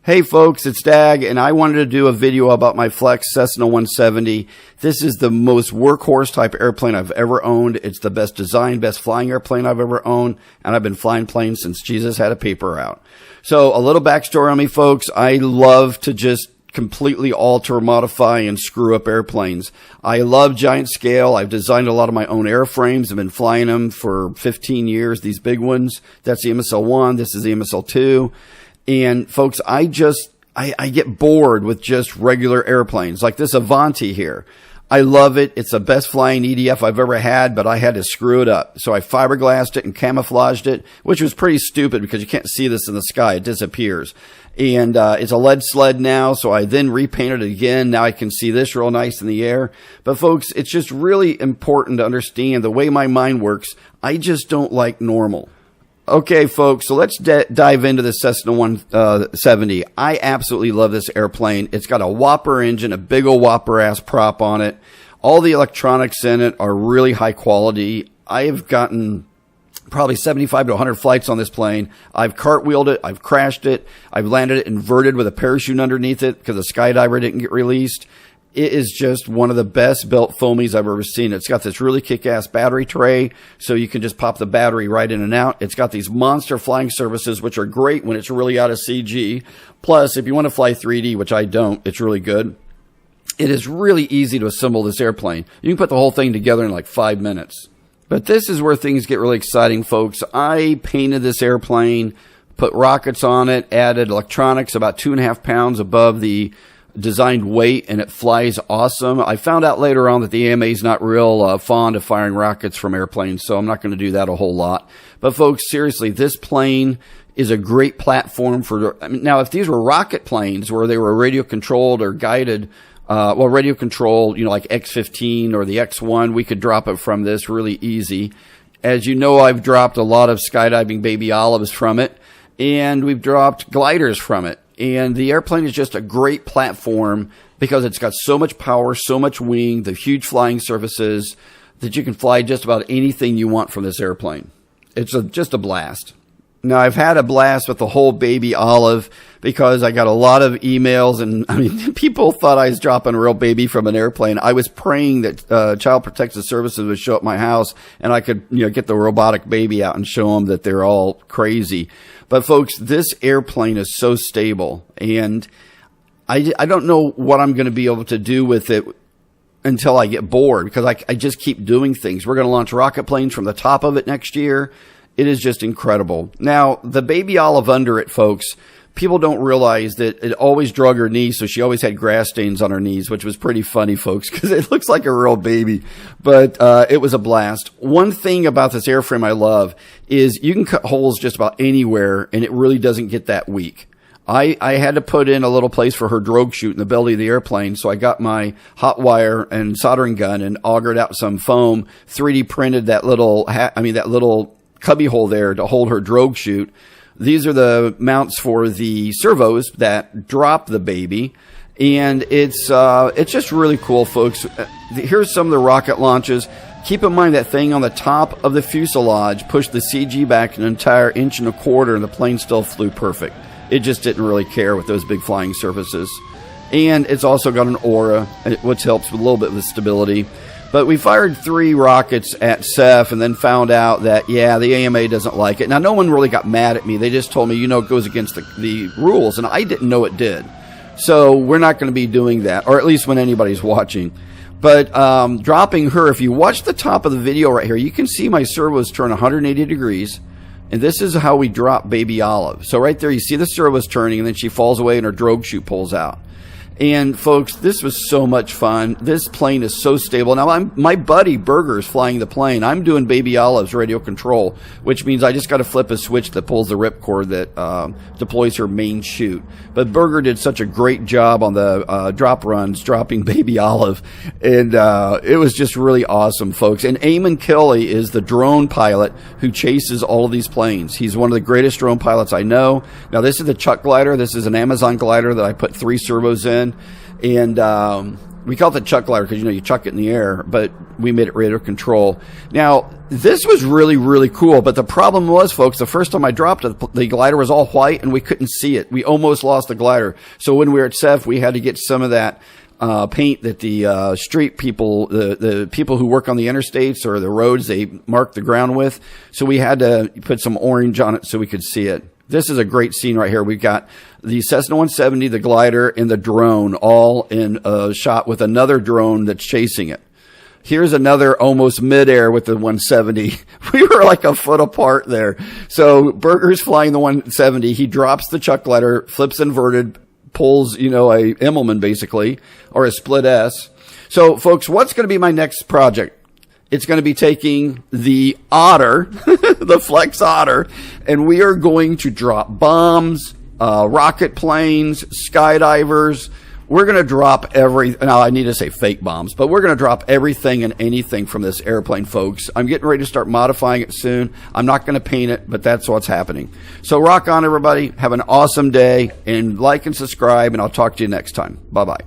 Hey folks, it's Dag, and I wanted to do a video about my Flex Cessna 170. This is the most workhorse type airplane I've ever owned. It's the best designed, best flying airplane I've ever owned, and I've been flying planes since Jesus had a paper out. So a little backstory on me, folks. I love to just completely alter, modify, and screw up airplanes. I love giant scale. I've designed a lot of my own airframes. I've been flying them for 15 years, these big ones. That's the MSL-1. This is the MSL-2. And folks, I get bored with just regular airplanes like this Avanti here. I love it. It's the best flying EDF I've ever had, but I had to screw it up. So I fiberglassed it and camouflaged it, which was pretty stupid because you can't see this in the sky. It disappears. And it's a lead sled now, so I then repainted it again. Now I can see this real nice in the air. But folks, it's just really important to understand the way my mind works. I just don't like normal. Okay, folks, so let's dive into the Cessna 170. I absolutely love this airplane. It's got a whopper engine, a big old whopper-ass prop on it. All the electronics in it are really high quality. I have gotten probably 75 to 100 flights on this plane. I've cartwheeled it. I've crashed it. I've landed it inverted with a parachute underneath it because the skydiver didn't get released. It is just one of the best built foamies I've ever seen. It's got this really kick-ass battery tray, so you can just pop the battery right in and out. It's got these monster flying surfaces, which are great when it's really out of CG. Plus, if you want to fly 3D, which I don't, it's really good. It is really easy to assemble this airplane. You can put the whole thing together in like 5 minutes. But this is where things get really exciting, folks. I painted this airplane, put rockets on it, added electronics about 2.5 pounds above the designed weight, and it flies awesome. I found out later on that the AMA is not real fond of firing rockets from airplanes, so I'm not going to do that a whole lot. But folks, seriously, this plane is a great platform for, now if these were rocket planes where they were radio controlled or guided, radio controlled, like X-15 or the X-1, we could drop it from this really easy. As you know, I've dropped a lot of skydiving baby olives from it, and we've dropped gliders from it. And the airplane is just a great platform because it's got so much power, so much wing, the huge flying surfaces that you can fly just about anything you want from this airplane. It's just a blast. Now, I've had a blast with the whole baby olive because I got a lot of emails, and people thought I was dropping a real baby from an airplane. I was praying that Child Protective Services would show up at my house and I could, get the robotic baby out and show them that they're all crazy. But folks, this airplane is so stable, and I don't know what I'm going to be able to do with it until I get bored because I just keep doing things. We're going to launch rocket planes from the top of it next year. It is just incredible. Now, the baby olive under it, folks, people don't realize that it always drug her knees, so she always had grass stains on her knees, which was pretty funny, folks, because it looks like a real baby. But it was a blast. One thing about this airframe I love is you can cut holes just about anywhere, and it really doesn't get that weak. I had to put in a little place for her drogue chute in the belly of the airplane, so I got my hot wire and soldering gun and augured out some foam, 3D printed that little cubby hole there to hold her drogue chute. These are the mounts for the servos that drop the baby, and it's just really cool, folks. Here's some of the rocket launches. Keep in mind that thing on the top of the fuselage pushed the CG back an entire 1.25 inches, and the plane still flew perfect. It just didn't really care with those big flying surfaces. And it's also got an aura, which helps with a little bit of the stability. But we fired 3 rockets at Ceph and then found out that, the AMA doesn't like it. Now, no one really got mad at me. They just told me, it goes against the rules, and I didn't know it did. So we're not going to be doing that, or at least when anybody's watching. But dropping her, if you watch the top of the video right here, you can see my servos turn 180 degrees. And this is how we drop baby olive. So right there, you see the servos turning, and then she falls away and her drogue chute pulls out. And folks, this was so much fun. This plane is so stable. Now, my buddy Berger is flying the plane. I'm doing baby olive's radio control, which means I just got to flip a switch that pulls the ripcord that deploys her main chute. But Berger did such a great job on the drop runs, dropping baby olive, and it was just really awesome, folks. And Eamon Kelly is the drone pilot who chases all of these planes. He's one of the greatest drone pilots I know. Now, this is the Chuck glider. This is an Amazon glider that I put 3 servos in. And we call it the chuck glider because, you know, you chuck it in the air, but we made it radar control. Now, this was really, really cool, but the problem was, folks, the first time I dropped it, the glider was all white and we couldn't see it. We almost lost the glider. So when we were at CEF, we had to get some of that paint that the street people, the people who work on the interstates or the roads, they mark the ground with. So we had to put some orange on it so we could see it. This is a great scene right here. We've got the Cessna 170, the glider, and the drone all in a shot with another drone that's chasing it. Here's another almost midair with the 170. We were like a foot apart there. So Berger's flying the 170. He drops the chuck glider, flips inverted, pulls, you know, a Immelman basically, or a split S. So folks, what's going to be my next project? It's going to be taking the Otter, the Flex Otter, and we are going to drop bombs, rocket planes, skydivers. We're going to drop now I need to say fake bombs, but we're going to drop everything and anything from this airplane, folks. I'm getting ready to start modifying it soon. I'm not going to paint it, but that's what's happening. So rock on, everybody. Have an awesome day, and like and subscribe, and I'll talk to you next time. Bye-bye.